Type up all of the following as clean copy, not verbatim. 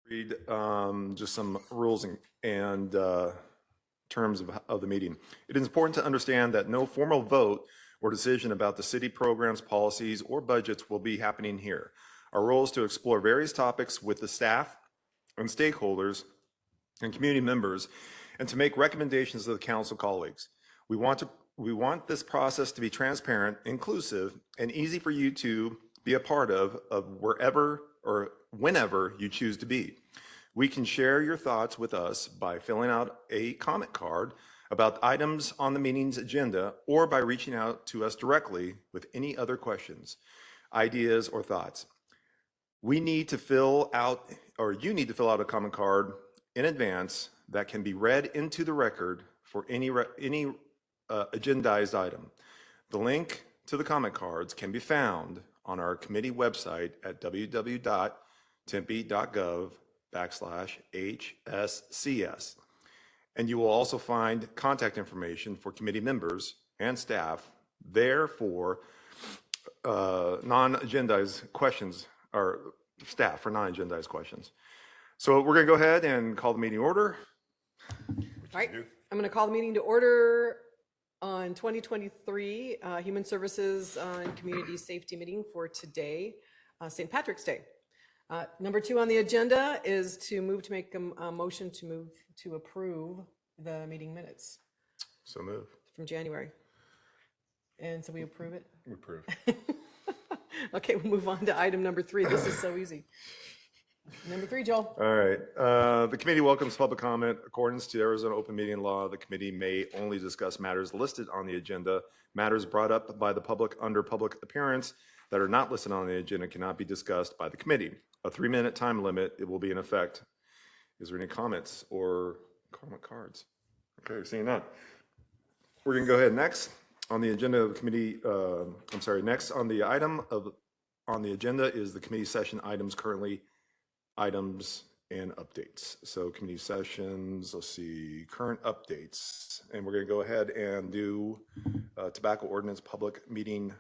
Read just some rules and terms of the meeting. It is important to understand that no formal vote or decision about the city programs, policies, or budgets will be happening here. Our role is to explore various topics with the staff and stakeholders and community members and to make recommendations to the council colleagues. We want this process to be transparent, inclusive, and easy for you to be a part of wherever or whenever you choose to be. We can share your thoughts with us by filling out a comment card about items on the meeting's agenda or by reaching out to us directly with any other questions, ideas, or thoughts. You need to fill out a comment card in advance that can be read into the record for any agendized item. The link to the comment cards can be found on our committee website at www.tempe.gov/HSCS. And you will also find contact information for committee members and staff there for non-agendized questions, or staff for non-agendized questions. So we're going to go ahead and call the meeting order. All right, I'm going to call the meeting to order on 2023 Human Services and Community Safety meeting for today, St. Patrick's Day. Number 2 on the agenda is to make a motion to approve the meeting minutes. So move. From January. And so we approve it? We approve. Okay, we'll move on to item number 3. This is so easy. Number 3, Joel. All right. The committee welcomes public comment. According to Arizona open meeting law, the committee may only discuss matters listed on the agenda. Matters brought up by the public under public appearance that are not listed on the agenda cannot be discussed by the committee. A 3-minute time limit, it will be in effect. Is there any comments or comment cards? Okay, seeing none. We're going to go ahead next on the agenda of the committee. Next on the on the agenda is the committee session items items and updates. So committee sessions, let's see, current updates. And we're going to go ahead and do tobacco ordinance public meeting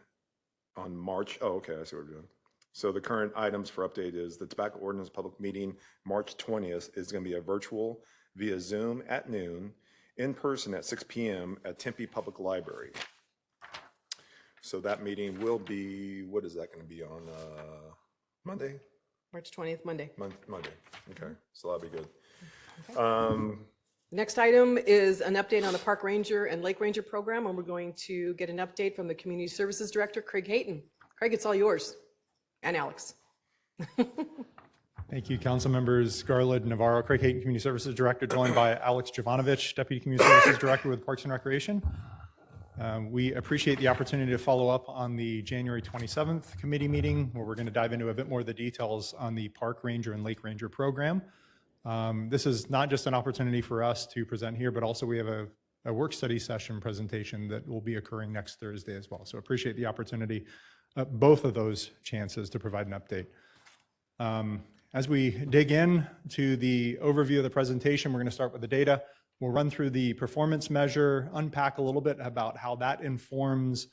on March. Oh, okay, I see what we're doing. So the current items for update is the tobacco ordinance public meeting, March 20th is going to be a virtual via Zoom at noon, in person at 6 p.m. at Tempe Public Library. So that meeting will be, what is that going to be on Monday? March 20th, Monday. Monday. Okay, so that'll be good. Okay. Next item is an update on the Park Ranger and Lake Ranger program, and we're going to get an update from the Community Services Director, Craig Hayton. Craig, it's all yours. And Alex. Thank you, Council Members Garland, Navarro. Craig Hayton, Community Services Director, joined by Alex Jovanovich, Deputy Community Services Director with Parks and Recreation. We appreciate the opportunity to follow up on the January 27th committee meeting, where we're going to dive into a bit more of the details on the Park Ranger and Lake Ranger program. This is not just an opportunity for us to present here, but also we have a work study session presentation that will be occurring next Thursday as well. So appreciate the opportunity, both of those chances to provide an update. As we dig in to the overview of the presentation, we're going to start with the data. We'll run through the performance measure, unpack a little bit about how that informs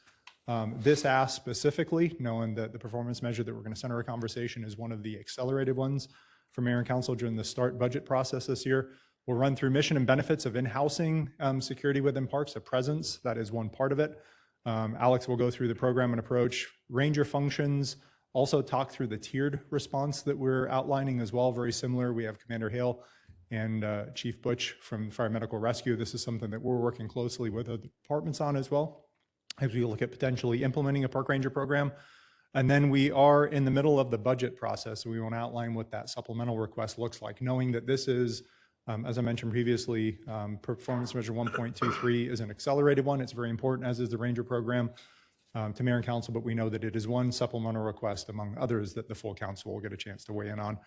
this ask specifically, knowing that the performance measure that we're going to center our conversation is one of the accelerated ones for Mayor and Council during the START budget process this year. We'll run through mission and benefits of in-housing security within parks, a presence, that is one part of it. Alex will go through the program and approach, ranger functions, also talk through the tiered response that we're outlining as well, very similar. We have Commander Hale and Chief Butch from Fire Medical Rescue. This is something that we're working closely with the departments on as well, as we look at potentially implementing a park ranger program. And then we are in the middle of the budget process. So we want to outline what that supplemental request looks like, knowing that this is, as I mentioned previously, performance measure 1.23 is an accelerated one. It's very important, as is the ranger program, to Mayor and Council, but we know that it is one supplemental request among others that the full council will get a chance to weigh in on.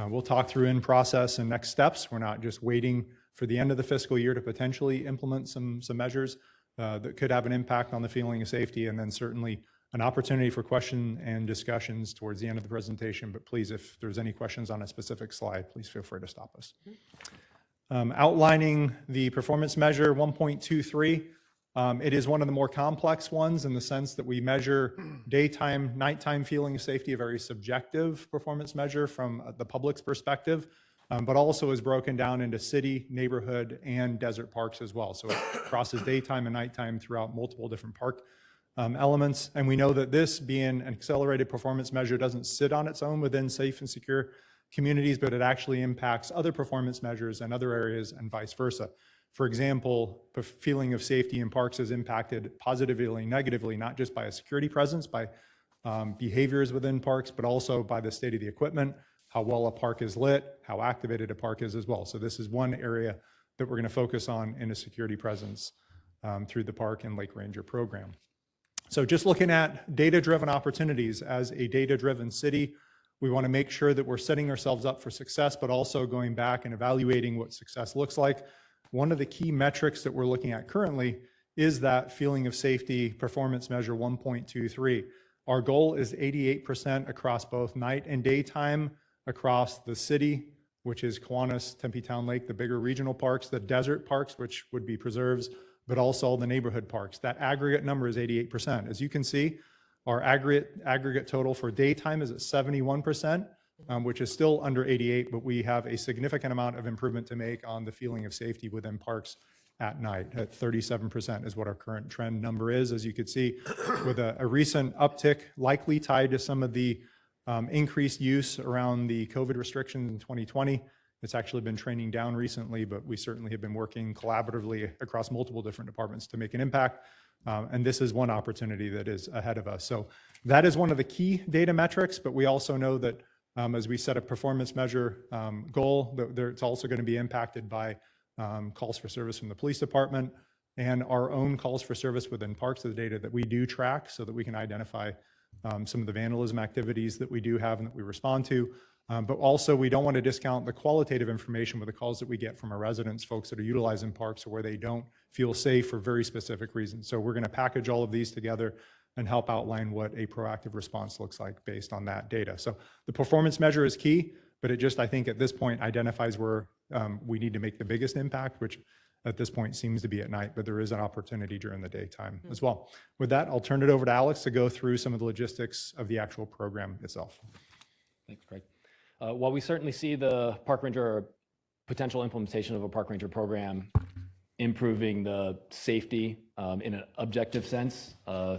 We'll talk through in process and next steps. We're not just waiting for the end of the fiscal year to potentially implement some measures that could have an impact on the feeling of safety, and then certainly an opportunity for question and discussions towards the end of the presentation. But please, if there's any questions on a specific slide, please feel free to stop us. Outlining the performance measure 1.23. It is one of the more complex ones in the sense that we measure daytime, nighttime feeling of safety, a very subjective performance measure from the public's perspective. but also is broken down into city, neighborhood, and desert parks as well. So it crosses daytime and nighttime throughout multiple different park elements. And we know that this, being an accelerated performance measure, doesn't sit on its own within safe and secure communities, but it actually impacts other performance measures and other areas and vice versa. For example, the feeling of safety in parks is impacted positively and negatively, not just by a security presence, by behaviors within parks, but also by the state of the equipment, how well a park is lit, how activated a park is as well. So this is one area that we're going to focus on in a security presence through the Park and Lake Ranger program. So just looking at data-driven opportunities, as a data-driven city, we want to make sure that we're setting ourselves up for success, but also going back and evaluating what success looks like. One of the key metrics that we're looking at currently is that feeling of safety performance measure 1.23. Our goal is 88% across both night and daytime across the city, which is Kiwanis, Tempe Town Lake, the bigger regional parks, the desert parks, which would be preserves, but also the neighborhood parks. That aggregate number is 88%. As you can see, our aggregate total for daytime is at 71%, which is still under 88, but we have a significant amount of improvement to make on the feeling of safety within parks at night. At 37% is what our current trend number is, as you could see, with a recent uptick likely tied to some of the increased use around the COVID restrictions in 2020. It's actually been trending down recently, but we certainly have been working collaboratively across multiple different departments to make an impact. And this is one opportunity that is ahead of us. So that is one of the key data metrics, but we also know that as we set a performance measure goal, it's also going to be impacted by calls for service from the police department and our own calls for service within parks of the data that we do track so that we can identify some of the vandalism activities that we do have and that we respond to. But also, we don't want to discount the qualitative information with the calls that we get from our residents, folks that are utilizing parks or where they don't feel safe for very specific reasons. So we're going to package all of these together and help outline what a proactive response looks like based on that data. So the performance measure is key, but it just, I think at this point, identifies where we need to make the biggest impact, which at this point seems to be at night, but there is an opportunity during the daytime as well. With that, I'll turn it over to Alex to go through some of the logistics of the actual program itself. Thanks, Craig. While we certainly see the park ranger or potential implementation of a park ranger program improving the safety in an objective sense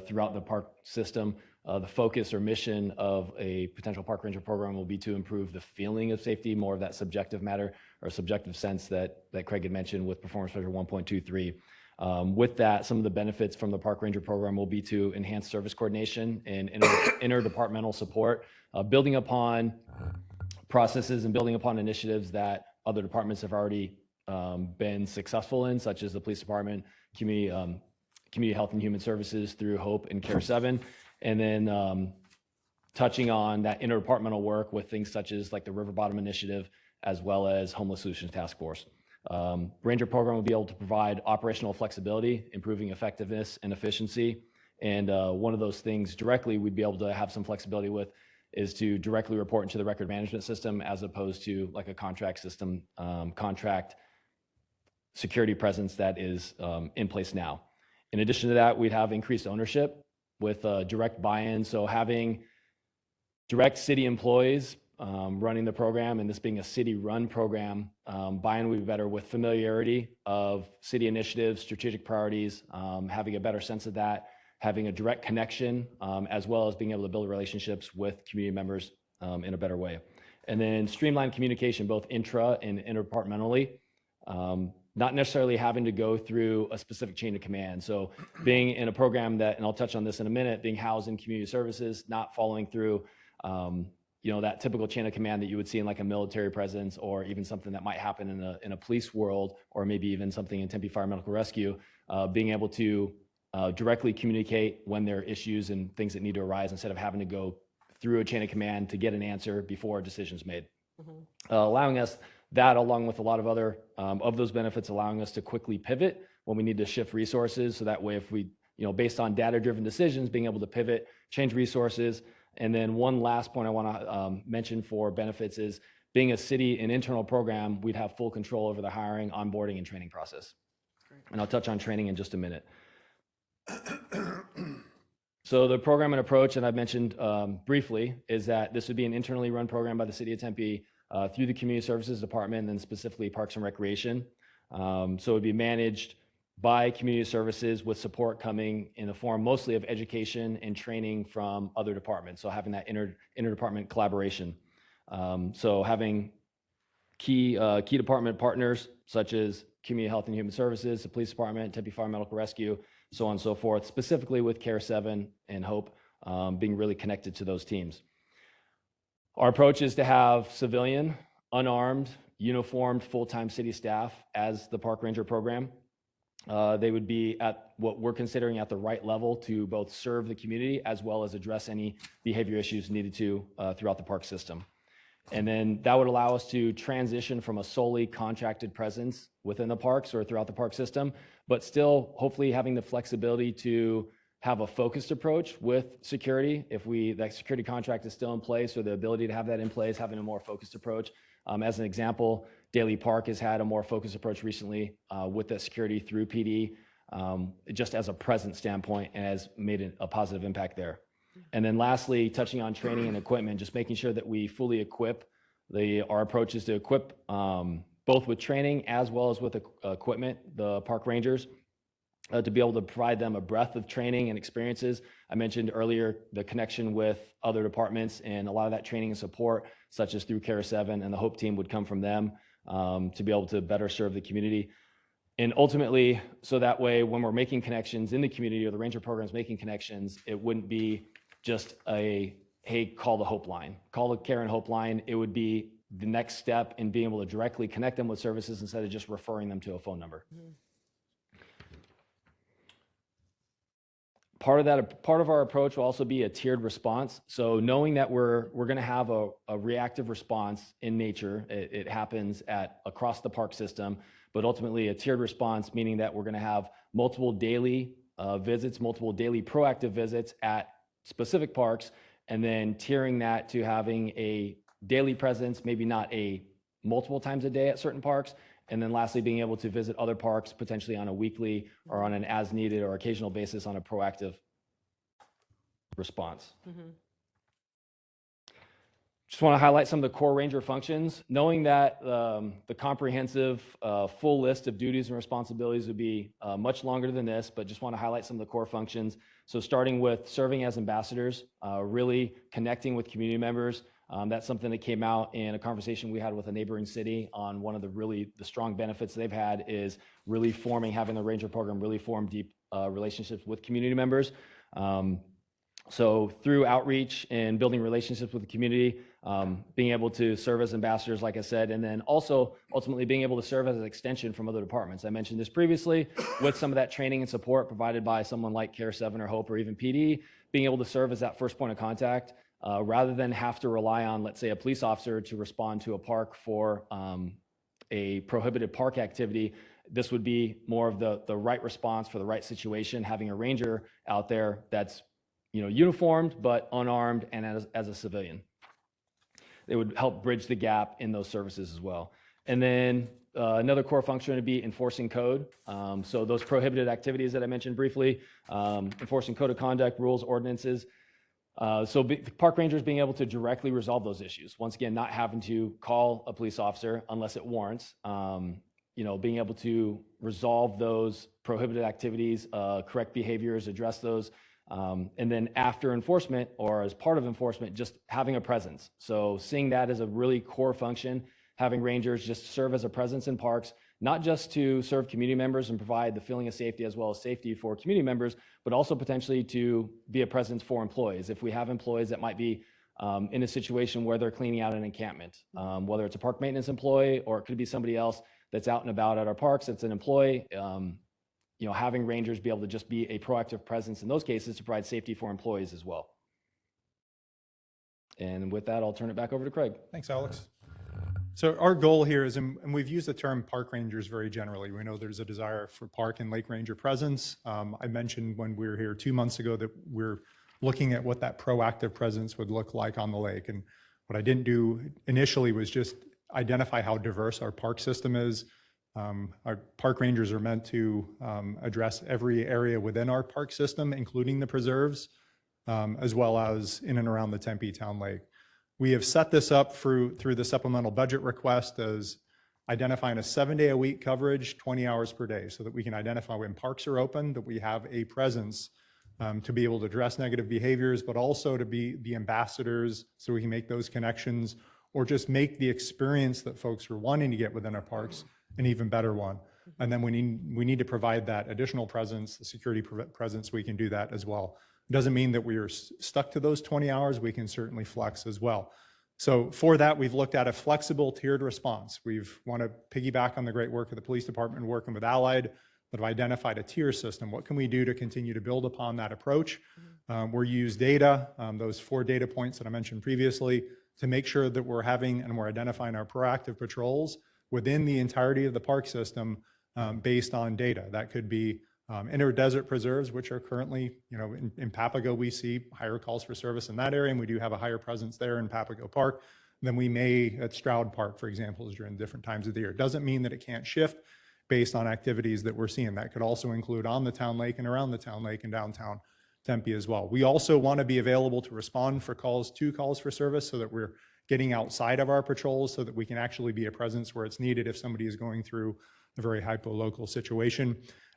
throughout the park system, the focus or mission of a potential park ranger program will be to improve the feeling of safety, more of that subjective matter or subjective sense that Craig had mentioned with performance measure 1.23. With that, some of the benefits from the park ranger program will be to enhance service coordination and interdepartmental support, building upon processes and building upon initiatives that other departments have already been successful in, such as the police department, community health and human services through HOPE and CARE 7, and then touching on that interdepartmental work with things such as like the River Bottom Initiative, as well as Homeless Solutions Task Force. Ranger program will be able to provide operational flexibility, improving effectiveness and efficiency. And one of those things directly we'd be able to have some flexibility with is to directly report into the record management system as opposed to like a contract system, contract security presence that is in place now. In addition to that, we'd have increased ownership with direct buy-in. So having direct city employees running the program, and this being a city-run program, buy-in would be better with familiarity of city initiatives, strategic priorities, having a better sense of that, having a direct connection, as well as being able to build relationships with community members in a better way. And then streamlined communication, both intra and interdepartmentally, not necessarily having to go through a specific chain of command. So being in a program that, and I'll touch on this in a minute, being housed in community services, not following through that typical chain of command that you would see in like a military presence, or even something that might happen in a police world, or maybe even something in Tempe Fire Medical Rescue, being able to directly communicate when there are issues and things that need to arise instead of having to go through a chain of command to get an answer before a decision's made. Allowing us that, along with a lot of other of those benefits, allowing us to quickly pivot when we need to shift resources. So that way, if we, based on data-driven decisions, being able to pivot, change resources. And then one last point I want to mention for benefits is being a city and internal program, we'd have full control over the hiring, onboarding, and training process. And I'll touch on training in just a minute. So the program and approach, and I've mentioned briefly, is that this would be an internally run program by the City of Tempe, through the Community Services Department and then specifically Parks and Recreation. So it would be managed by Community Services with support coming in the form mostly of education and training from other departments. So having that interdepartment collaboration. So having key department partners such as Community Health and Human Services, the Police Department, Tempe Fire Medical Rescue, so on and so forth, specifically with CARE 7 and HOPE, being really connected to those teams. Our approach is to have civilian, unarmed, uniformed, full-time city staff as the park ranger program. They would be at what we're considering at the right level to both serve the community as well as address any behavior issues needed to throughout the park system. And then that would allow us to transition from a solely contracted presence within the parks or throughout the park system, but still hopefully having the flexibility to have a focused approach with security. If that security contract is still in place, or the ability to have that in place, having a more focused approach. As an example, Daly Park has had a more focused approach recently with the security through PD, just as a presence standpoint, and has made a positive impact there. And then lastly, touching on training and equipment, just making sure that we fully equip. Our approach is to equip both with training as well as with equipment, the park rangers, to be able to provide them a breadth of training and experiences. I mentioned earlier the connection with other departments, and a lot of that training and support, such as through CARE 7 and the HOPE team, would come from them to be able to better serve the community. And ultimately, so that way, when we're making connections in the community, or the ranger program's making connections, it wouldn't be just a, hey, call the HOPE line, call the CARE and HOPE line. It would be the next step in being able to directly connect them with services instead of just referring them to a phone number. Mm-hmm. Part of our approach will also be a tiered response. So knowing that we're going to have a reactive response in nature, it happens across the park system, but ultimately a tiered response, meaning that we're going to have multiple daily visits, multiple daily proactive visits at specific parks, and then tiering that to having a daily presence, maybe not a multiple times a day at certain parks. And then lastly, being able to visit other parks potentially on a weekly or on an as needed or occasional basis on a proactive response. Mm-hmm. Just want to highlight some of the core ranger functions, knowing that the comprehensive full list of duties and responsibilities would be much longer than this, but just want to highlight some of the core functions. So starting with serving as ambassadors, really connecting with community members. That's something that came out in a conversation we had with a neighboring city on one of the strong benefits they've had is really having the ranger program really form deep relationships with community members. So through outreach and building relationships with the community, being able to serve as ambassadors, like I said, and then also ultimately being able to serve as an extension from other departments. I mentioned this previously with some of that training and support provided by someone like CARE 7 or HOPE or even PD, being able to serve as that first point of contact rather than have to rely on, let's say, a police officer to respond to a park for a prohibited park activity. This would be more of the right response for the right situation, having a ranger out there that's uniformed but unarmed and as a civilian. It would help bridge the gap in those services as well. And then another core function would be enforcing code. So those prohibited activities that I mentioned briefly, enforcing code of conduct, rules, ordinances. Park rangers being able to directly resolve those issues. Once again, not having to call a police officer unless it warrants. Being able to resolve those prohibited activities, correct behaviors, address those. And then after enforcement or as part of enforcement, just having a presence. So seeing that as a really core function, having rangers just serve as a presence in parks, not just to serve community members and provide the feeling of safety as well as safety for community members, but also potentially to be a presence for employees. If we have employees that might be in a situation where they're cleaning out an encampment, whether it's a park maintenance employee or it could be somebody else that's out and about at our parks, that's an employee, having rangers be able to just be a proactive presence in those cases to provide safety for employees as well. And with that, I'll turn it back over to Craig. Thanks, Alex. So our goal here is, and we've used the term park rangers very generally. We know there's a desire for park and lake ranger presence. I mentioned when we were here 2 months ago that we're looking at what that proactive presence would look like on the lake. And what I didn't do initially was just identify how diverse our park system is. Our park rangers are meant to address every area within our park system, including the preserves, as well as in and around the Tempe Town Lake. We have set this up through the supplemental budget request as identifying a 7-day-a-week coverage, 20 hours per day, so that we can identify when parks are open, that we have a presence to be able to address negative behaviors, but also to be the ambassadors so we can make those connections or just make the experience that folks are wanting to get within our parks an even better one. And then we need to provide that additional presence, the security presence, we can do that as well. It doesn't mean that we are stuck to those 20 hours, we can certainly flex as well. So for that, we've looked at a flexible tiered response. We've want to piggyback on the great work of the police department working with Allied that have identified a tier system. What can we do to continue to build upon that approach? We're use data, those 4 data points that I mentioned previously, to make sure that we're having and we're identifying our proactive patrols within the entirety of the park system based on data. That could be inter-desert preserves, which are currently, in Papago, we see higher calls for service in that area, and we do have a higher presence there in Papago Park than we may at Stroud Park, for example, during different times of the year. It doesn't mean that it can't shift based on activities that we're seeing. That could also include on the town lake and around the town lake and downtown Tempe as well. We also want to be available to respond for calls for service so that we're getting outside of our patrols so that we can actually be a presence where it's needed if somebody is going through a very hypo-local situation.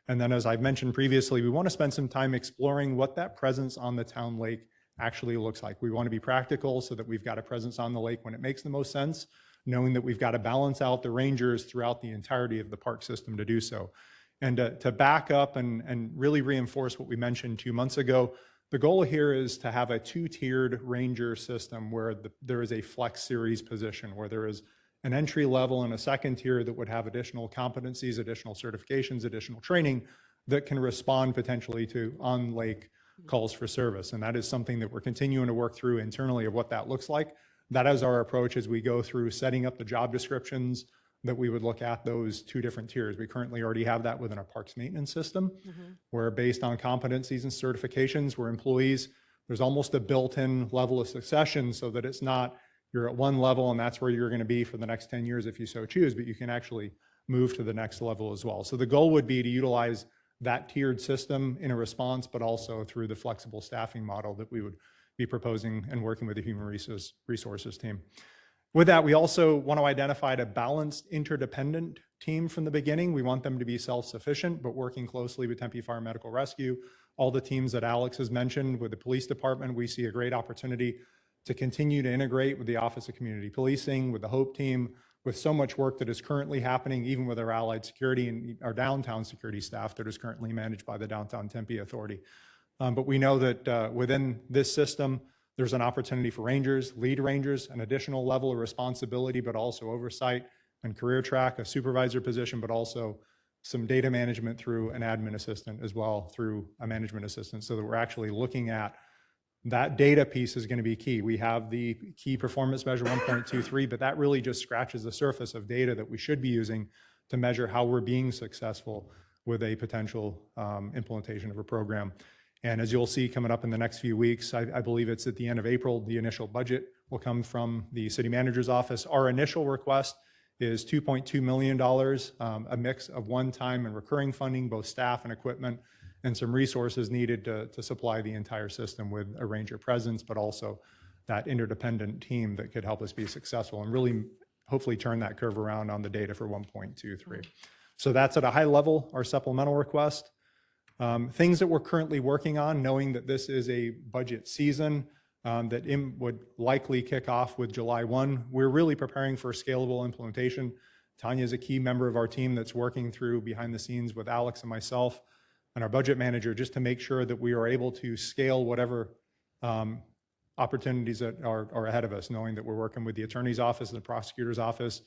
And then, as I've mentioned previously, we want to spend some time exploring what that presence on the town lake actually looks like. We want to be practical so that we've got a presence on the lake when it makes the most sense, knowing that we've got to balance out the rangers throughout the entirety of the park system to do so. And to back up and really reinforce what we mentioned 2 months ago, the goal here is to have a 2-tiered ranger system where there is a flex series position, where there is an entry level and a second tier that would have additional competencies, additional certifications, additional training that can respond potentially to on-lake calls for service. And that is something that we're continuing to work through internally of what that looks like. That is our approach as we go through setting up the job descriptions that we would look at those 2 different tiers. We currently already have that within our parks maintenance system, where based on competencies and certifications, where employees, there's almost a built-in level of succession so that it's not you're at one level and that's where you're going to be for the next 10 years if you so choose, but you can actually move to the next level as well. So the goal would be to utilize that tiered system in a response, but also through the flexible staffing model that we would be proposing and working with the human resources team. With that, we also want to identify a balanced, interdependent team from the beginning. We want them to be self-sufficient, but working closely with Tempe Fire Medical Rescue. All the teams that Alex has mentioned with the police department, we see a great opportunity to continue to integrate with the Office of Community Policing, with the HOPE team, with so much work that is currently happening, even with our allied security and our downtown security staff that is currently managed by the Downtown Tempe Authority. But we know that within this system, there's an opportunity for rangers, lead rangers, an additional level of responsibility, but also oversight and career track, a supervisor position, but also some data management through an admin assistant as well, through a management assistant, so that we're actually looking at that data piece is going to be key. We have the key performance measure 1.23, but that really just scratches the surface of data that we should be using to measure how we're being successful with a potential implementation of a program. And as you'll see coming up in the next few weeks, I believe it's at the end of April, the initial budget will come from the city manager's office. Our initial request is $2.2 million, a mix of one-time and recurring funding, both staff and equipment, and some resources needed to supply the entire system with a ranger presence, but also that interdependent team that could help us be successful and really hopefully turn that curve around on the data for 1.23. So that's at a high level, our supplemental request. Things that we're currently working on, knowing that this is a budget season that would likely kick off with July 1. We're really preparing for scalable implementation. Tanya is a key member of our team that's working through behind the scenes with Alex and myself and our budget manager just to make sure that we are able to scale whatever opportunities that are ahead of us, knowing that we're working with the attorney's office and the prosecutor's office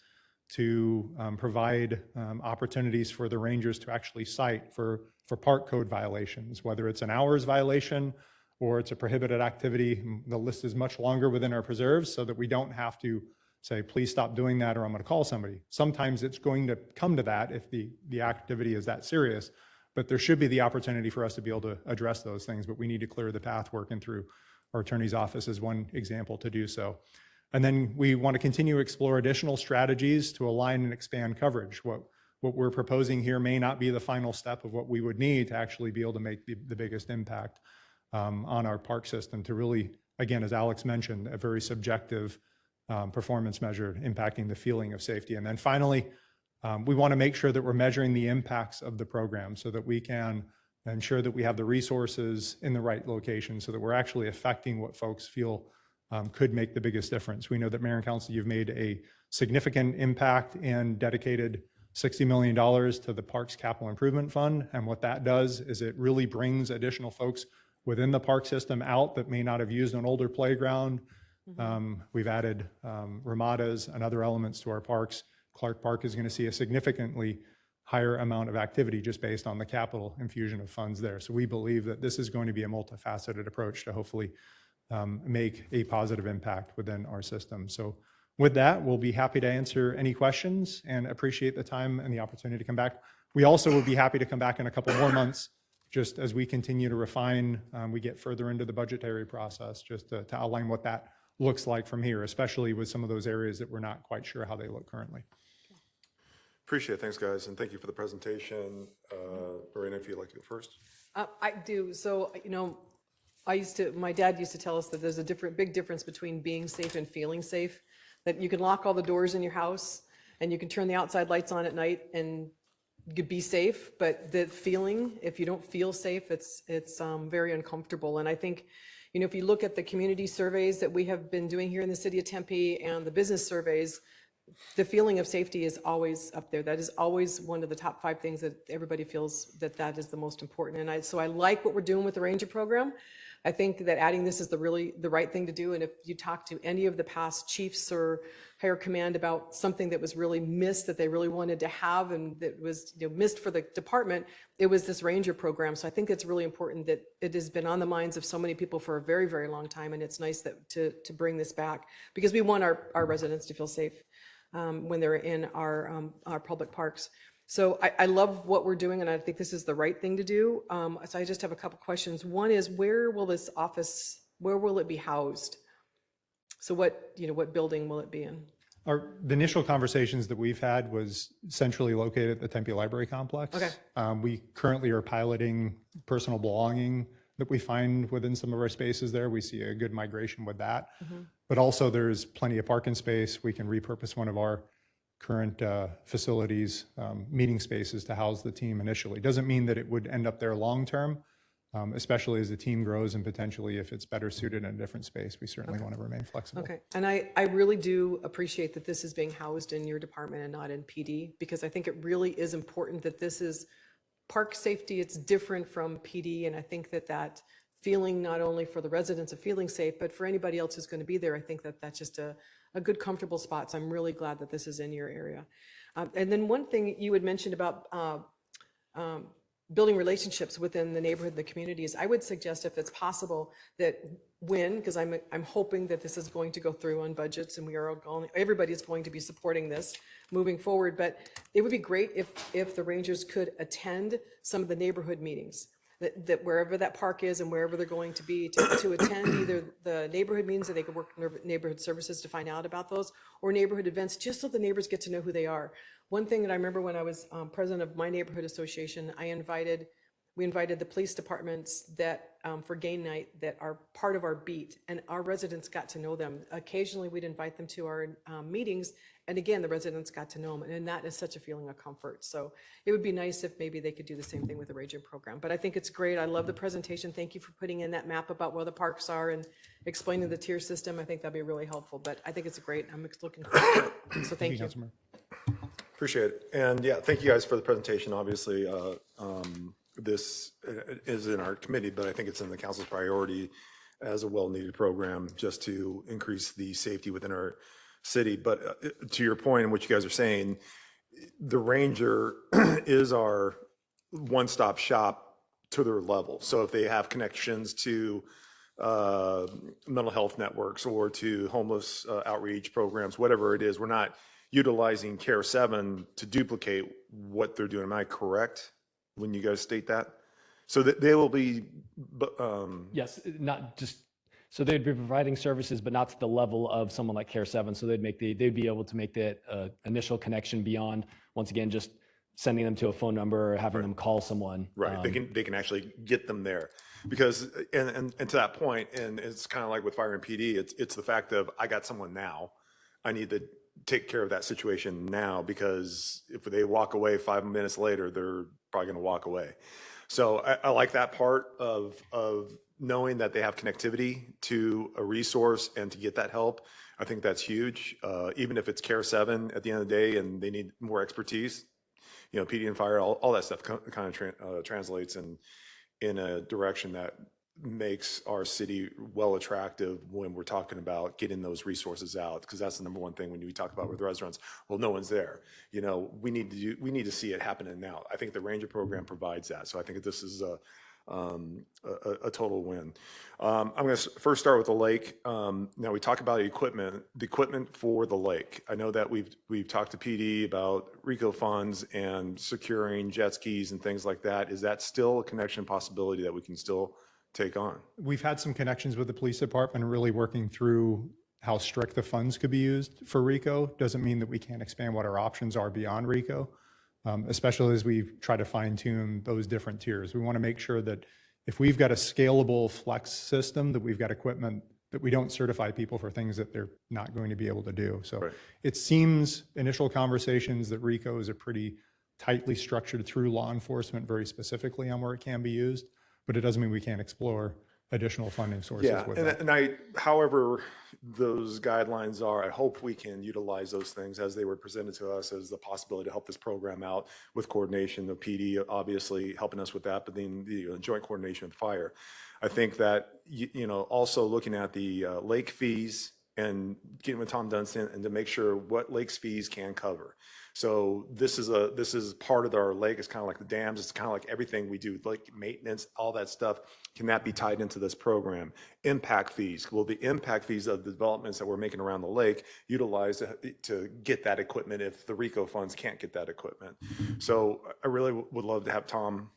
to provide opportunities for the rangers to actually cite for park code violations, whether it's an hours violation or it's a prohibited activity. The list is much longer within our preserves so that we don't have to say, please stop doing that or I'm going to call somebody. Sometimes it's going to come to that if the activity is that serious, but there should be the opportunity for us to be able to address those things, but we need to clear the path working through our attorney's office as one example to do so. And then we want to continue to explore additional strategies to align and expand coverage. What we're proposing here may not be the final step of what we would need to actually be able to make the biggest impact on our park system to really again, as Alex mentioned, a very subjective performance measure impacting the feeling of safety. And then finally, we want to make sure that we're measuring the impacts of the program so that we can ensure that we have the resources in the right location so that we're actually affecting what folks feel could make the biggest difference. We know that Mayor and Council, you've made a significant impact and dedicated $60 million to the Parks Capital Improvement Fund. And what that does is it really brings additional folks within the park system out that may not have used an older playground. We've added ramadas and other elements to our parks. Clark Park is going to see a significantly higher amount of activity just based on the capital infusion of funds there. So we believe that this is going to be a multifaceted approach to hopefully make a positive impact within our system. So with that, we'll be happy to answer any questions and appreciate the time and the opportunity to come back. We also would be happy to come back in a couple more months just as we continue to refine, we get further into the budgetary process, just to outline what that looks like from here, especially with some of those areas that we're not quite sure how they look currently. Appreciate it. Thanks, guys. And thank you for the presentation. Verena, if you'd like to go first. I do. So, you know, my dad used to tell us that there's a big difference between being safe and feeling safe, that you can lock all the doors in your house and you can turn the outside lights on at night and you could be safe, but the feeling, if you don't feel safe, it's very uncomfortable. And I think, you know, if you look at the community surveys that we have been doing here in the city of Tempe and the business surveys, the feeling of safety is always up there. That is always one of the top 5 things that everybody feels that is the most important. And so I like what we're doing with the Ranger program. I think that adding this is the right thing to do. And if you talk to any of the past chiefs or higher command about something that was really missed, that they really wanted to have, and that was, you know, missed for the department, it was this Ranger program. So I think it's really important that it has been on the minds of so many people for a very, very long time. And it's nice that to bring this back because we want our residents to feel safe when they're in our public parks. So I love what we're doing, and I think this is the right thing to do. So I just have a couple questions. One is, where will this office, where will it be housed? So what building will it be in? The initial conversations that we've had was centrally located at the Tempe Library Complex. Okay. We currently are piloting personal belonging that we find within some of our spaces there. We see a good migration with that. But also there's plenty of parking space. We can repurpose one of our current facilities, meeting spaces to house the team initially. Doesn't mean that it would end up there long-term, especially as the team grows and potentially if it's better suited in a different space, we certainly want to remain flexible. Okay, and I really do appreciate that this is being housed in your department and not in PD, because I think it really is important that this is park safety. It's different from PD, and I think that feeling, not only for the residents of feeling safe, but for anybody else who's going to be there, I think that's just a good, comfortable spot. So I'm really glad that this is in your area. And then one thing you had mentioned about building relationships within the neighborhood and the communities, I would suggest, if it's possible, that because I'm hoping that this is going to go through on budgets and everybody's going to be supporting this moving forward, but it would be great if the Rangers could attend some of the neighborhood meetings. That wherever that park is and wherever they're going to be, to attend either the neighborhood meetings, that they could work neighborhood services to find out about those, or neighborhood events, just so the neighbors get to know who they are. One thing that I remember when I was president of my neighborhood association, we invited the police departments that for game night that are part of our beat, and our residents got to know them. Occasionally we'd invite them to our meetings, and again, the residents got to know them, and that is such a feeling of comfort. So it would be nice if maybe they could do the same thing with the Ranger program. But I think it's great. I love the presentation. Thank you for putting in that map about where the parks are and explaining the tier system. I think that'd be really helpful, but I think it's great. I'm looking forward to it. So thank you. Councilmember. Appreciate it. And yeah, thank you guys for the presentation. Obviously, this is in our committee, but I think it's in the council's priority as a well-needed program just to increase the safety within our city. But to your point and what you guys are saying, the Ranger is our one-stop shop to their level. So if they have connections to mental health networks or to homeless outreach programs, whatever it is, we're not utilizing Care 7 to duplicate what they're doing. Am I correct when you guys state that? So that they will be, Yes, not just, so they'd be providing services, but not to the level of someone like Care 7. So they'd be able to make that initial connection beyond, once again, just sending them to a phone number or having them call someone. Right. They can actually get them there because, and to that point, and it's kind of like with fire and PD, it's the fact of I got someone now. I need to take care of that situation now because if they walk away 5 minutes later, they're probably going to walk away. So I like that part of knowing that they have connectivity to a resource and to get that help. I think that's huge. Even if it's Care 7 at the end of the day and they need more expertise, you know, PD and fire, all that stuff kind of translates in a direction that makes our city well attractive when we're talking about getting those resources out, because that's the number one thing when we talk about with restaurants. Well, no one's there. You know, we need to see it happening now. I think the Ranger program provides that. So I think this is a total win. I'm going to first start with the lake. Now we talk about the equipment for the lake. I know that we've talked to PD about RICO funds and securing jet skis and things like that. Is that still a connection possibility that we can still take on? We've had some connections with the police department, really working through how strict the funds could be used for RICO. Doesn't mean that we can't expand what our options are beyond RICO, especially as we try to fine tune those different tiers. We want to make sure that if we've got a scalable flex system, that we've got equipment that we don't certify people for things that they're not going to be able to do. So Right. It seems initial conversations that RICO is a pretty tightly structured through law enforcement very specifically on where it can be used, but it doesn't mean we can't explore additional funding sources Yeah, with and, that. and I, however those guidelines are, I hope we can utilize those things as they were presented to us as the possibility to help this program out with coordination of PD, obviously helping us with that, but then the joint coordination with fire. I think that, you know, also looking at the lake fees and getting with Tom Dunstan and to make sure what lakes fees can cover. So this is part of our lake. It's kind of like the dams. It's kind of like everything we do, like maintenance, all that stuff. Can that be tied into this program? Impact fees. Will the impact fees of the developments that we're making around the lake utilize to get that equipment if the RICO funds can't get that equipment? So I really would love to have Tom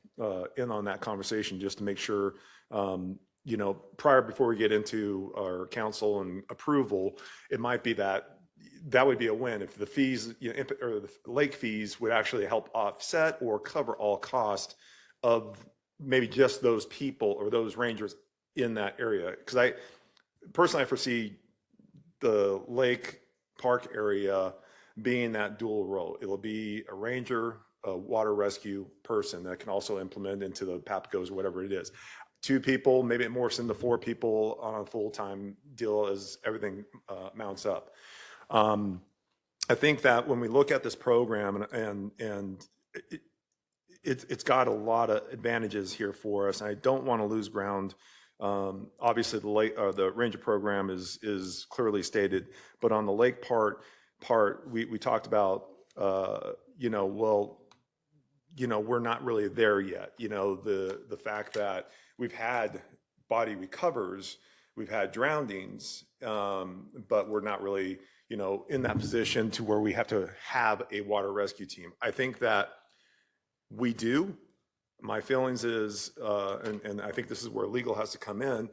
in on that conversation just to make sure, you know, before we get into our council and approval, it might be that would be a win if the fees, you know, or the lake fees would actually help offset or cover all cost of maybe just those people or those rangers in that area. Because I personally, I foresee the lake park area being that dual role. It'll be a ranger, a water rescue person that can also implement into the PAPCOs or whatever it is. 2 people, maybe it morphs into 4 people on a full-time deal as everything mounts up. I think that when we look at this program and it's got a lot of advantages here for us. And I don't want to lose ground. Obviously, the Ranger program is clearly stated, but on the lake part, we talked about, you know, well, you know, we're not really there yet. You know, the fact that we've had body recovers, we've had drownings, but we're not really, you know, in that position to where we have to have a water rescue team. I think that we do. My feelings is, and I think this is where legal has to come in.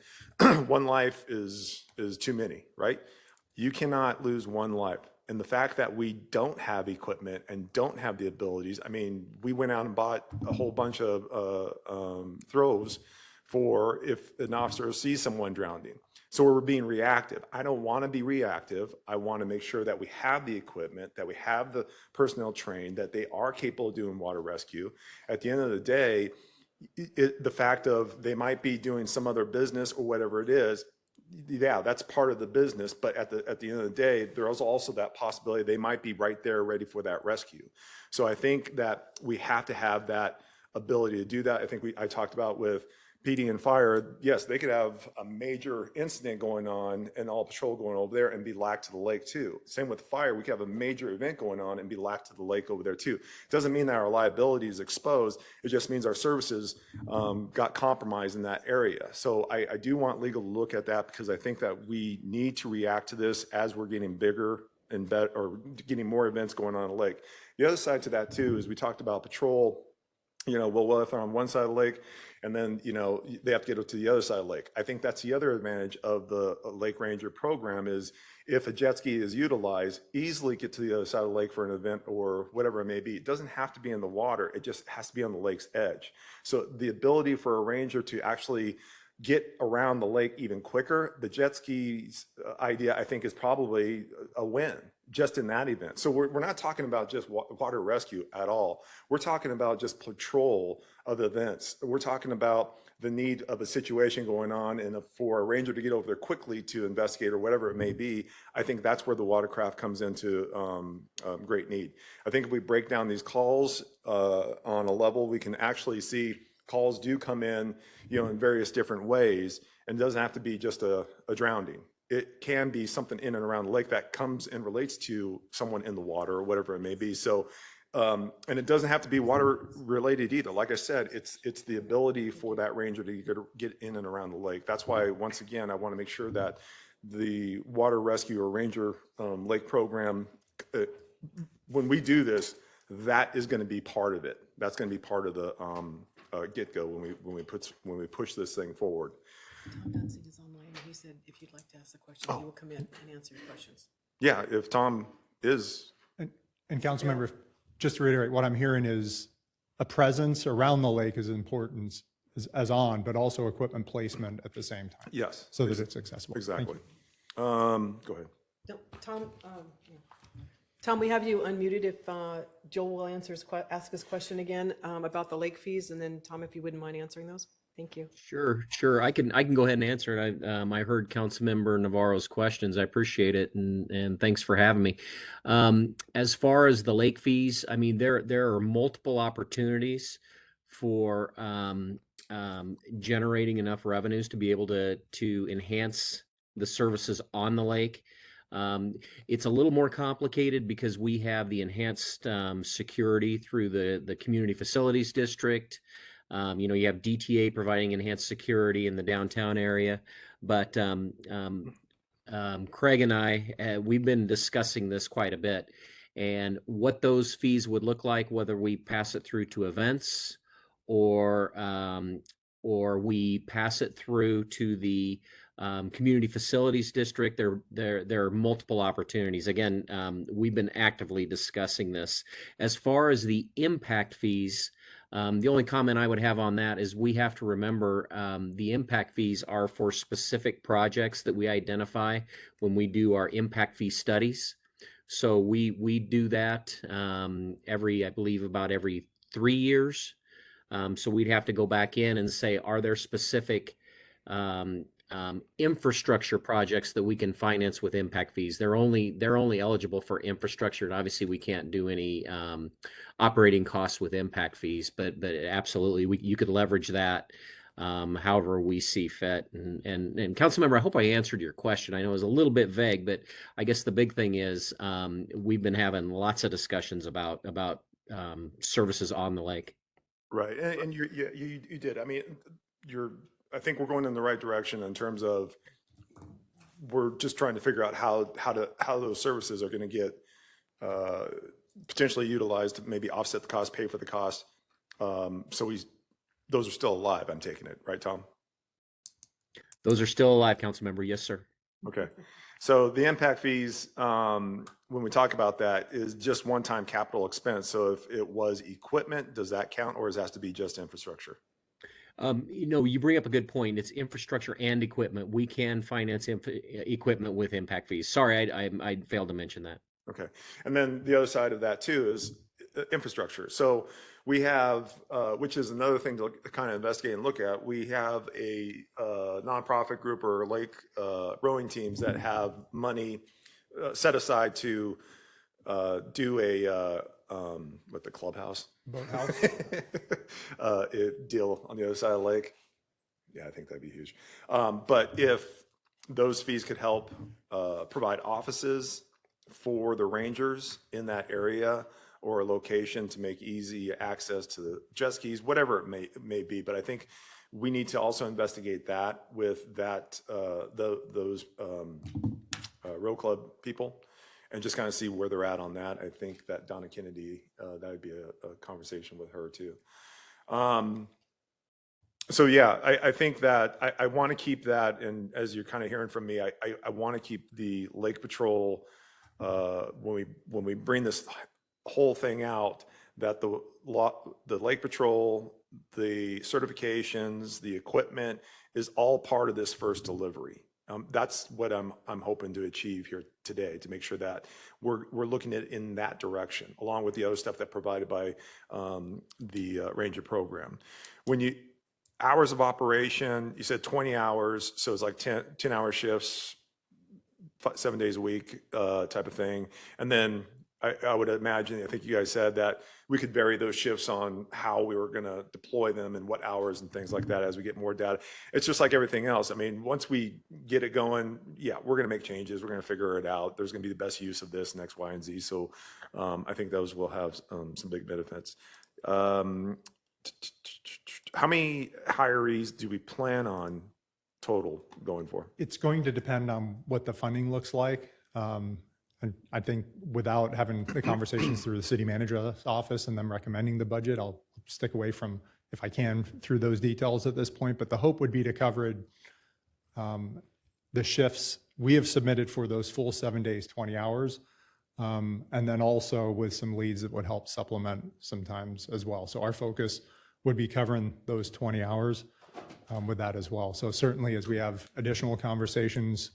One life is too many, right? You cannot lose one life. And the fact that we don't have equipment and don't have the abilities, I mean, we went out and bought a whole bunch of throws for if an officer sees someone drowning. So we're being reactive. I don't want to be reactive. I want to make sure that we have the equipment, that we have the personnel trained, that they are capable of doing water rescue. At the end of the day, the fact of they might be doing some other business or whatever it is, yeah, that's part of the business. But at the end of the day, there is also that possibility they might be right there ready for that rescue. So I think that we have to have that ability to do that. I think I talked about with PD and fire, yes, they could have a major incident going on and all patrol going over there and be lacked to the lake too. Same with fire, we could have a major event going on and be lacked to the lake over there too. It doesn't mean that our liability is exposed. It just means our services got compromised in that area. So I do want legal to look at that because I think that we need to react to this as we're getting bigger and better, or getting more events going on in the lake. The other side to that too is we talked about patrol. You know, well, if they're on one side of the lake and then, you know, they have to get to the other side of the lake. I think that's the other advantage of the Lake Ranger program is if a jet ski is utilized, easily get to the other side of the lake for an event or whatever it may be. It doesn't have to be in the water. It just has to be on the lake's edge. So the ability for a ranger to actually get around the lake even quicker, the jet skis idea, I think, is probably a win just in that event. So we're not talking about just water rescue at all. We're talking about just patrol of events. We're talking about the need of a situation going on, and for a ranger to get over there quickly to investigate or whatever it may be. I think that's where the watercraft comes into great need. I think if we break down these calls on a level, we can actually see calls do come in, in various different ways, and it doesn't have to be just a drowning. It can be something in and around the lake that comes and relates to someone in the water or whatever it may be. So, and it doesn't have to be water related either. Like I said, it's the ability for that ranger to get in and around the lake. That's why, once again, I want to make sure that the water rescue or ranger lake program, when we do this, that is going to be part of it. That's going to be part of the get-go when we push this thing forward. Tom Dunsey is online, and he said if you'd like to ask the question, he will come in and answer your questions. Yeah, if Tom is. And Councilmember, just to reiterate, what I'm hearing is a presence around the lake is important as on, but also equipment placement at the same time. Yes. So that it's accessible. Thank Exactly. you. Go ahead. No, Tom, Tom, we have you unmuted if Joel will ask his question again about the lake fees, and then Tom, if you wouldn't mind answering those. Thank you. Sure. I can go ahead and answer it. I heard Councilmember Navarro's questions. I appreciate it, and thanks for having me. As far as the lake fees, I mean, there are multiple opportunities for generating enough revenues to be able to enhance the services on the lake. It's a little more complicated because we have the enhanced security through the Community Facilities District. You have DTA providing enhanced security in the downtown area, but Craig and I, we've been discussing this quite a bit, and what those fees would look like, whether we pass it through to events or we pass it through to the Community Facilities District. There are multiple opportunities. Again, we've been actively discussing this. As far as the impact fees, the only comment I would have on that is we have to remember the impact fees are for specific projects that we identify when we do our impact fee studies. So we do that I believe about every 3 years. So we'd have to go back in and say, are there specific infrastructure projects that we can finance with impact fees? They're only eligible for infrastructure, and obviously we can't do any operating costs with impact fees. But absolutely, you could leverage that however we see fit. And Councilmember, I hope I answered your question. I know it was a little bit vague, but I guess the big thing is we've been having lots of discussions about services on the lake. Right, and you did. I mean, I think we're going in the right direction in terms of we're just trying to figure out how those services are going to get potentially utilized to maybe offset the cost, pay for the cost. So those are still alive. I'm taking it, right, Tom? Those are still alive, Councilmember. Yes, sir. Okay. So the impact fees, when we talk about that, is just one-time capital expense. So if it was equipment, does that count, or does it has to be just infrastructure? You bring up a good point. It's infrastructure and equipment. We can finance equipment with impact fees. Sorry, I failed to mention that. Okay. And then the other side of that too is infrastructure. So we have, which is another thing to kind of investigate and look at. We have a nonprofit group or lake rowing teams that have money set aside to do a with the clubhouse Boathouse. deal on the other side of the lake. Yeah, I think that'd be huge. But if those fees could help provide offices for the rangers in that area or a location to make easy access to the jet skis, whatever it may be. But I think we need to also investigate that with those row club people and just kind of see where they're at on that. I think that Donna Kennedy, that would be a conversation with her too. So yeah, I think that I want to keep that, and as you're kind of hearing from me, I want to keep the Lake Patrol, when we bring this whole thing out, that the Lake Patrol, the certifications, the equipment is all part of this first delivery. That's what I'm hoping to achieve here today, to make sure that we're looking at it in that direction, along with the other stuff that provided by the Ranger program. When you hours of operation, you said 20 hours, so it's like 10-hour shifts, 7 days a week type of thing. And then I would imagine, I think you guys said that we could vary those shifts on how we were going to deploy them and what hours and things like that as we get more data. It's just like everything else. I mean, once we get it going, yeah, we're going to make changes. We're going to figure it out. There's going to be the best use of this and X, Y, and Z. So I think those will have some big benefits. How many hirees do we plan on total going for? It's going to depend on what the funding looks like. And I think without having the conversations through the city manager's office and them recommending the budget, I'll stick away from, if I can, through those details at this point. But the hope would be to cover it, the shifts we have submitted for those full 7 days, 20 hours. And then also with some leads that would help supplement sometimes as well. So our focus would be covering those 20 hours with that as well. So certainly as we have additional conversations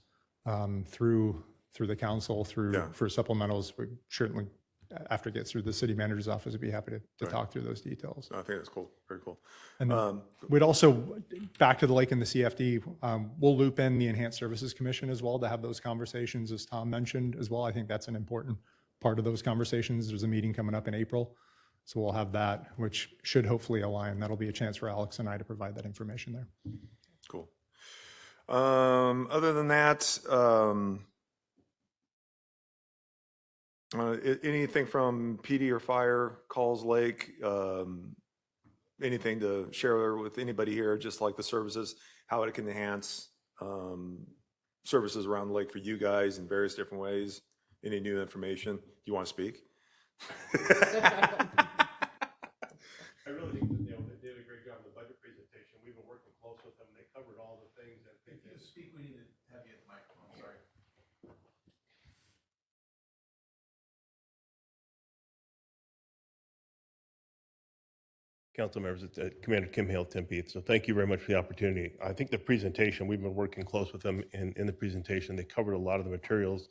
through the council, for supplementals, we certainly, after it gets through the city manager's office, would be happy to talk through those details. I think that's cool. Very cool. And then we'd also, back to the lake and the CFD, we'll loop in the Enhanced Services Commission as well to have those conversations, as Tom mentioned as well. I think that's an important part of those conversations. There's a meeting coming up in April. So we'll have that, which should hopefully align. That'll be a chance for Alex and I to provide that information there. Cool. Other than that, anything from PD or fire, calls, lake, anything to share with anybody here, just like the services, how it can enhance services around the lake for you guys in various different ways? Any new information? Do you want to speak? I really think that they did a great job in the budget presentation. We've been working close with them. They covered all the things. If you speak, we need to have you at the microphone. Sorry. Council members, Commander Kim Hale, Tempe. So thank you very much for the opportunity. I think the presentation, we've been working close with them in the presentation. They covered a lot of the materials.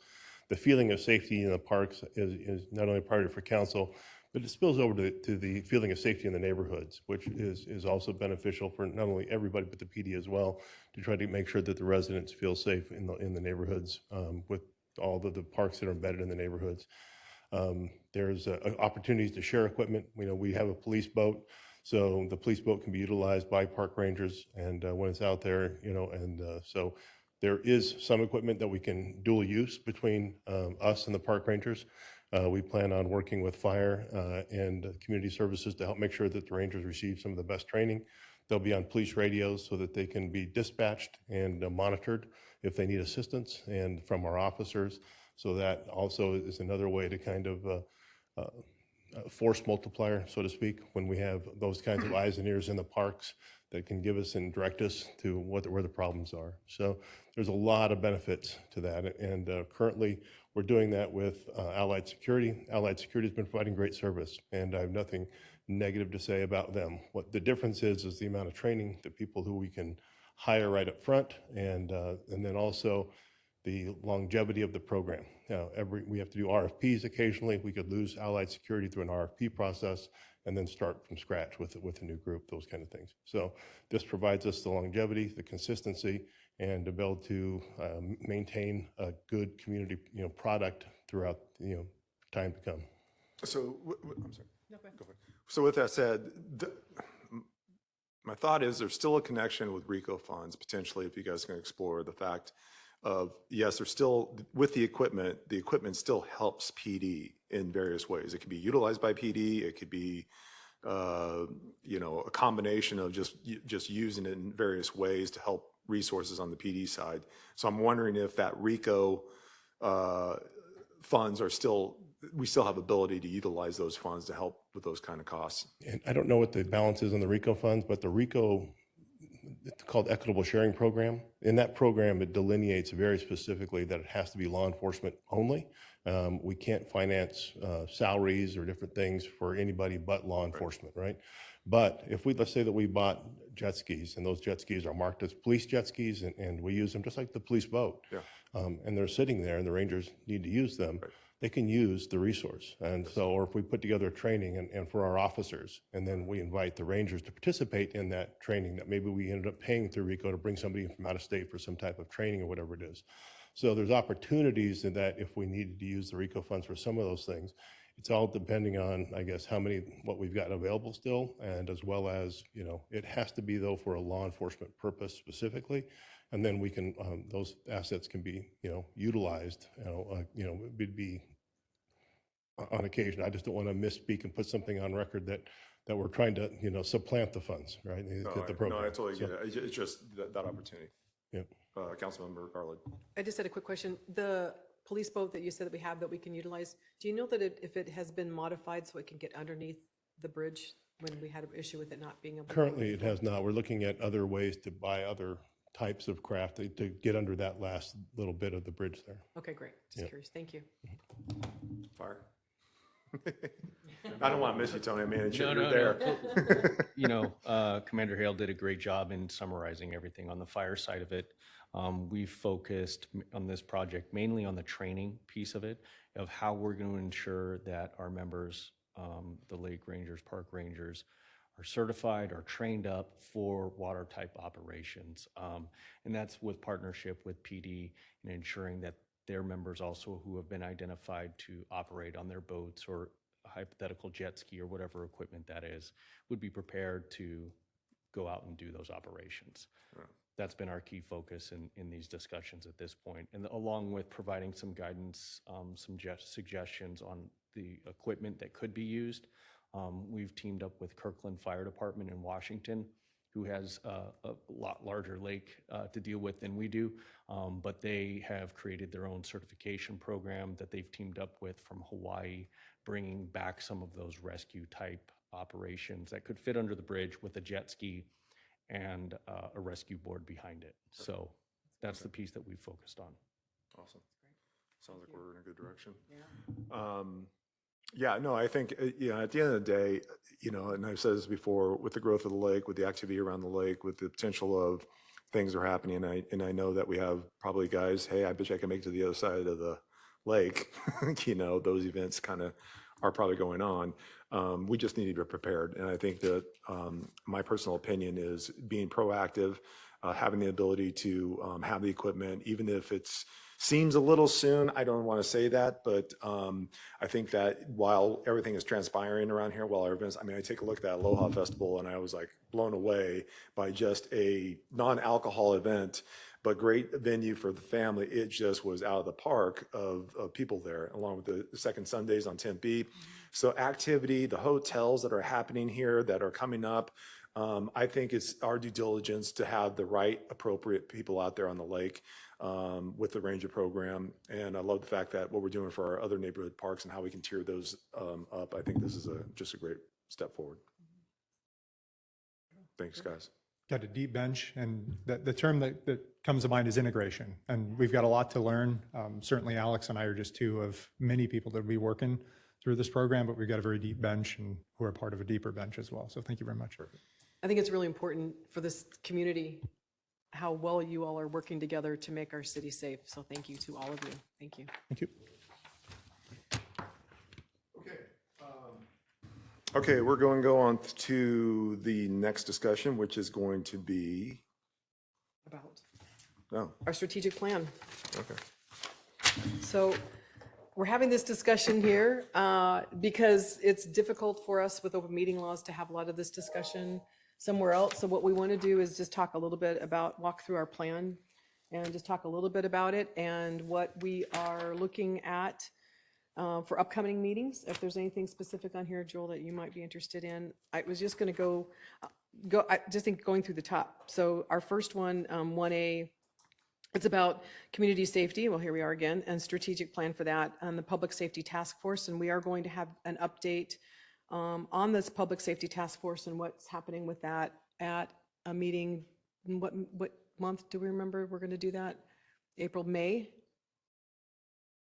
The feeling of safety in the parks is not only a priority for council, but it spills over to the feeling of safety in the neighborhoods, which is also beneficial for not only everybody, but the PD as well, to try to make sure that the residents feel safe in the neighborhoods with all the parks that are embedded in the neighborhoods. There's opportunities to share equipment. We have a police boat, so the police boat can be utilized by park rangers, and when it's out there, so there is some equipment that we can dual use between us and the park rangers. We plan on working with fire and community services to help make sure that the rangers receive some of the best training. They'll be on police radios so that they can be dispatched and monitored if they need assistance, and from our officers. So that also is another way to kind of force multiplier, so to speak, when we have those kinds of eyes and ears in the parks that can give us and direct us to where the problems are. So there's a lot of benefits to that. And currently we're doing that with Allied Security. Allied Security has been providing great service, and I have nothing negative to say about them. What the difference is the amount of training, the people who we can hire right up front, and then also the longevity of the program. We have to do RFPs occasionally. We could lose Allied Security through an RFP process and then start from scratch with a new group, those kind of things. So this provides us the longevity, the consistency, and the ability to maintain a good community product throughout time to come. So, I'm sorry. No, go ahead. So with that said, my thought is there's still a connection with RICO funds, potentially, if you guys can explore the fact of, yes, there's still, with the equipment still helps PD in various ways. It could be utilized by PD. It could be, a combination of just using it in various ways to help resources on the PD side. So I'm wondering if that RICO funds we still have ability to utilize those funds to help with those kind of costs. And I don't know what the balance is on the RICO funds, but the RICO it's called Equitable Sharing Program. In that program, it delineates very specifically that it has to be law enforcement only. We can't finance salaries or different things for anybody but law enforcement, right? But if let's say that we bought jet skis, and those jet skis are marked as police jet skis, and we use them just like the police boat, and they're sitting there and the Rangers need to use them, they can use the resource. And so, or if we put together training and for our officers, and then we invite the Rangers to participate in that training that maybe we ended up paying through RICO to bring somebody from out of state for some type of training or whatever it is. So there's opportunities in that if we needed to use the RICO funds for some of those things. It's all depending on, I guess, what we've got available still, and as well as, it has to be though for a law enforcement purpose specifically, and then we can, those assets can be, utilized, it'd be on occasion. I just don't want to misspeak and put something on record that we're trying to, supplant the funds, right? Get the program. No, I totally get it. It's just that opportunity. Yeah. Councilmember Garland. I just had a quick question. The police boat that you said that we have that we can utilize, do you know that if it has been modified so it can get underneath the bridge when we had an issue with it not being able to? Currently, it has not. We're looking at other ways to buy other types of craft to get under that last little bit of the bridge there. Okay, great. Just curious. Thank you. Fire. I don't want to miss you, Tony. I mean, you're No. there. Commander Hale did a great job in summarizing everything on the fire side of it. We focused on this project mainly on the training piece of it, of how we're going to ensure that our members, the Lake Rangers, Park Rangers, are certified or trained up for water type operations. And that's with partnership with PD and ensuring that their members also who have been identified to operate on their boats or a hypothetical jet ski or whatever equipment that is, would be prepared to go out and do those operations. That's been our key focus in these discussions at this point. And along with providing some guidance, some suggestions on the equipment that could be used, we've teamed up with Kirkland Fire Department in Washington, who has a lot larger lake to deal with than we do, but they have created their own certification program that they've teamed up with from Hawaii, bringing back some of those rescue type operations that could fit under the bridge with a jet ski and a rescue board behind it. So that's the piece that we focused on. Awesome. Sounds like we're in a good direction. Yeah, no, I think, at the end of the day, and I've said this before, with the growth of the lake, with the activity around the lake, with the potential of things are happening, and I know that we have probably guys, hey, I bet you I can make it to the other side of the lake. Those events kind of are probably going on. We just need to be prepared. And I think that my personal opinion is being proactive, having the ability to have the equipment, even if it's seems a little soon. I don't want to say that, but I think that while everything is transpiring around here, while our events, I take a look at that Aloha Festival and I was like blown away by just a non-alcohol event, but great venue for the family. It just was out of the park of people there, along with the second Sundays on Tempe. So activity, the hotels that are happening here that are coming up, I think it's our due diligence to have the right appropriate people out there on the lake with the Ranger program. And I love the fact that what we're doing for our other neighborhood parks and how we can tier those up. I think this is just a great step forward. Thanks, guys. Got a deep bench, and the term that comes to mind is integration. And we've got a lot to learn. Certainly Alex and I are just two of many people that will be working through this program, but we've got a very deep bench and who are part of a deeper bench as well. So thank you very much. I think it's really important for this community how well you all are working together to make our city safe. So thank you to all of you. Thank you. Thank you. Okay, we're going to go on to the next discussion, which is going to be, About our strategic plan. okay. So we're having this discussion here because it's difficult for us with open meeting laws to have a lot of this discussion somewhere else. So what we want to do is just talk a little bit about, walk through our plan and just talk a little bit about it and what we are looking at for upcoming meetings. If there's anything specific on here, Joel, that you might be interested in. I was just going to I just think going through the top. So our first one, 1A, it's about community safety. Well, here we are again, and strategic plan for that, and the Public Safety Task Force. And we are going to have an update on this Public Safety Task Force and what's happening with that at a meeting what month do we remember we're going to do that? April, May?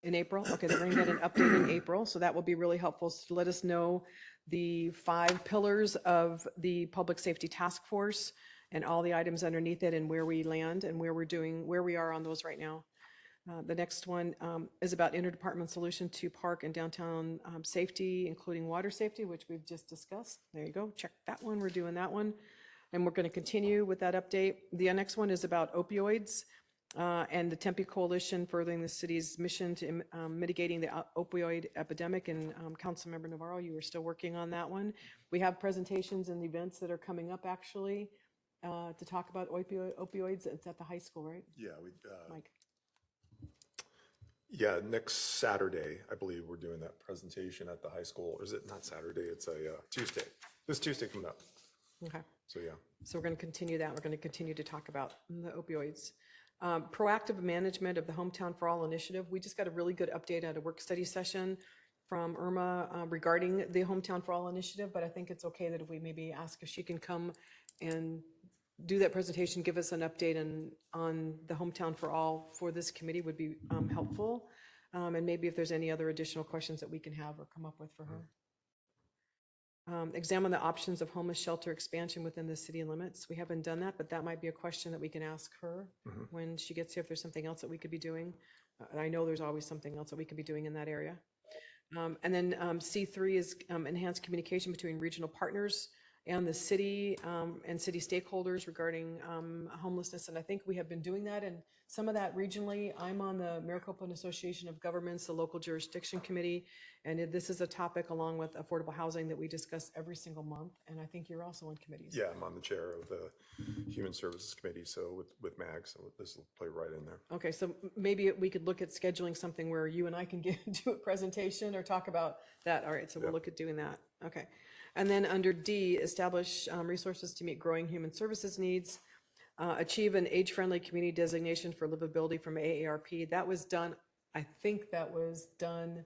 In April? Okay, they're going to get an update in April, so that will be really helpful. So let us know the 5 pillars of the Public Safety Task Force and all the items underneath it and where we land and where we are on those right now. The next one is about interdepartmental solution to park and downtown safety, including water safety, which we've just discussed. There you go. Check that one. We're doing that one. And we're going to continue with that update. The next one is about opioids and the Tempe Coalition furthering the city's mission to mitigating the opioid epidemic. And Councilmember Navarro, you are still working on that one. We have presentations and events that are coming up actually to talk about opioids. It's at the high school, right? Yeah, Mike. yeah, next Saturday, I believe we're doing that presentation at the high school. Or is it not Saturday? It's a Tuesday. This Tuesday coming up. Okay. So yeah. So we're going to continue that. We're going to continue to talk about the opioids. Proactive management of the Hometown for All initiative. We just got a really good update at a work study session from Irma regarding the Hometown for All initiative, but I think it's okay that if we maybe ask if she can come and do that presentation, give us an update on the Hometown for All for this committee would be helpful. And maybe if there's any other additional questions that we can have or come up with for her. Examine the options of homeless shelter expansion within the city limits. We haven't done that, but that might be a question that we can ask her when she gets here, if there's something else that we could be doing. I know there's always something else that we could be doing in that area. And then C3 is enhanced communication between regional partners and the city and city stakeholders regarding homelessness. And I think we have been doing that, and some of that regionally. I'm on the Maricopa Association of Governments, the local jurisdiction committee, and this is a topic along with affordable housing that we discuss every single month. And I think you're also on committees. Yeah, I'm on the chair of the Human Services Committee, so with MAG, so this will play right in there. Okay, so maybe we could look at scheduling something where you and I can do a presentation or talk about that. All right, so we'll look at doing that. Okay. And then under D, establish resources to meet growing human services needs. Achieve an age-friendly community designation for livability from AARP. That was done, I think that was done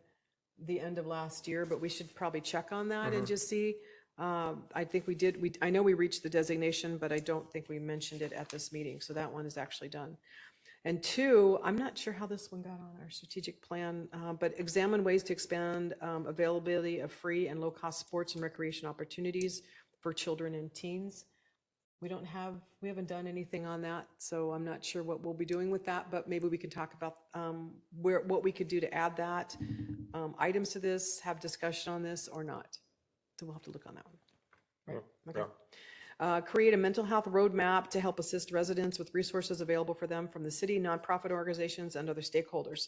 the end of last year, but we should probably check on that and just see. I think we did, I know we reached the designation, but I don't think we mentioned it at this meeting. So that one is actually done. And 2, I'm not sure how this one got on our strategic plan, but examine ways to expand availability of free and low-cost sports and recreation opportunities for children and teens. We haven't done anything on that, so I'm not sure what we'll be doing with that, but maybe we can talk about what we could do to add that, items to this, have discussion on this or not. So we'll have to look on that one. Right, okay. Create a mental health roadmap to help assist residents with resources available for them from the city, nonprofit organizations, and other stakeholders.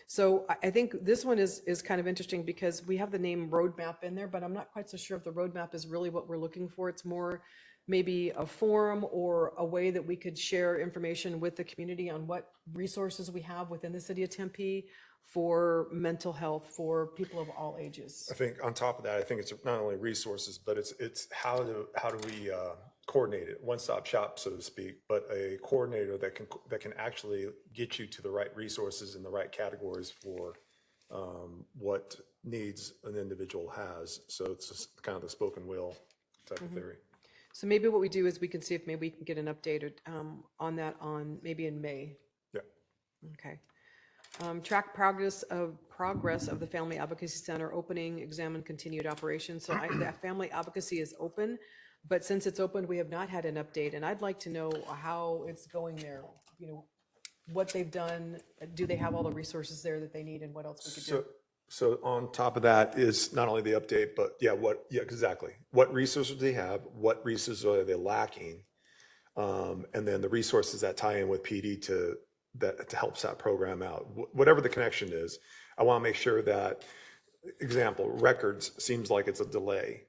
So I think this one is kind of interesting because we have the name roadmap in there, but I'm not quite so sure if the roadmap is really what we're looking for. It's more maybe a forum or a way that we could share information with the community on what resources we have within the city of Tempe for mental health for people of all ages. I think on top of that, I think it's not only resources, but it's how do we coordinate it, one-stop shop, so to speak, but a coordinator that can actually get you to the right resources in the right categories for what needs an individual has. So it's just kind of the spoken will type of theory. So maybe what we do is we can see if maybe we can get an update on that maybe in May. Yeah. Okay. Track progress of the Family Advocacy Center opening, examine continued operations. So the Family Advocacy is open, but since it's open, we have not had an update, and I'd like to know how it's going there. You know, what they've done. Do they have all the resources there that they need, and what else we could do? So on top of that is not only the update, but exactly. What resources do they have? What resources are they lacking? And then the resources that tie in with PD to help that program out. Whatever the connection is, I want to make sure that, example, records seems like it's a delay.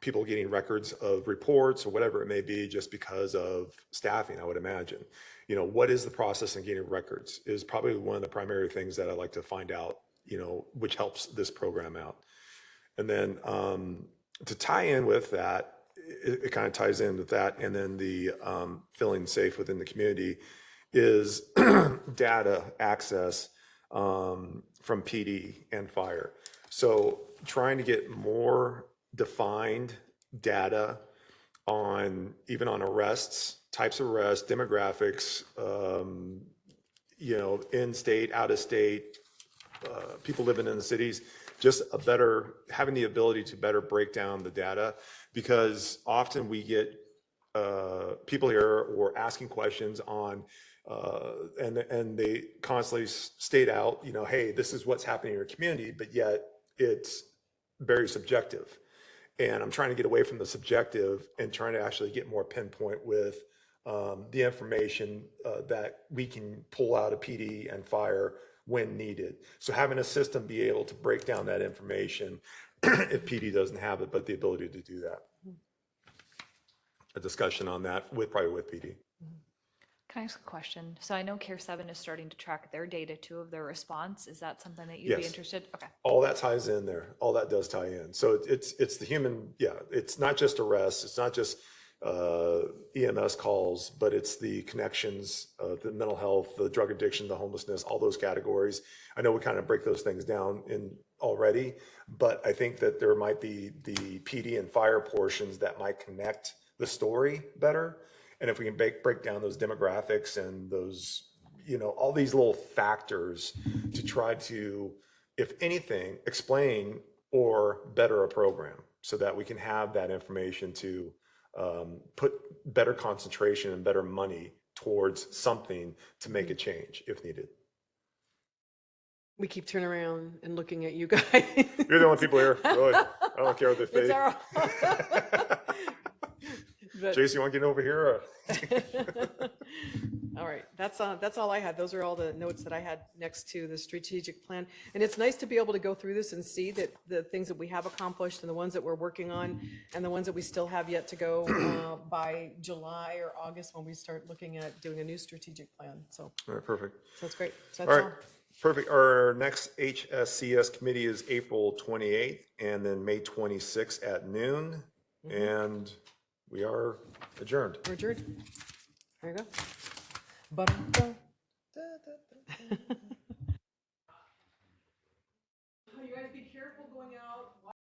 People getting records of reports or whatever it may be just because of staffing, I would imagine. You know, what is the process in getting records is probably one of the primary things that I'd like to find out, you know, which helps this program out. And then to tie in with that, it kind of ties in with that. And then the feeling safe within the community is data access from PD and fire. So trying to get more defined data on even on arrests types of arrests, demographics, in-state, out-of-state, people living in the cities, just having the ability to better break down the data, because often we get people here or asking questions on, and they constantly state out, hey, this is what's happening in your community, but yet it's very subjective. And I'm trying to get away from the subjective and trying to actually get more pinpoint with the information that we can pull out of PD and fire when needed. So having a system be able to break down that information if PD doesn't have it, but the ability to do that. A discussion on that probably with PD. Can I ask a question? So I know Care 7 is starting to track their data too of their response. Is that something that you'd be Yes. interested? Okay. All that ties in there. All that does tie in. So it's the human, it's not just arrests, it's not just EMS calls, but it's the connections, the mental health, the drug addiction, the homelessness, all those categories. I know we kind of break those things down in already, but I think that there might be the PD and fire portions that might connect the story better. And if we can break down those demographics and those, all these little factors to try to, if anything, explain or better a program so that we can have that information to put better concentration and better money towards something to make a change if needed. We keep turning around and looking at you guys. You're the only people here, really. I don't care what they It's think. our. But- Jason, you want to get over here? All right, that's all I had. Those are all the notes that I had next to the strategic plan. And it's nice to be able to go through this and see that the things that we have accomplished and the ones that we're working on and the ones that we still have yet to go by July or August when we start looking at doing a new strategic plan. So All right, perfect. that's great. So All that's right, perfect. Our next HSCS committee is April 28th and then May 26th at noon. And we are adjourned. We're adjourned. There you go. Ba-dum-dum.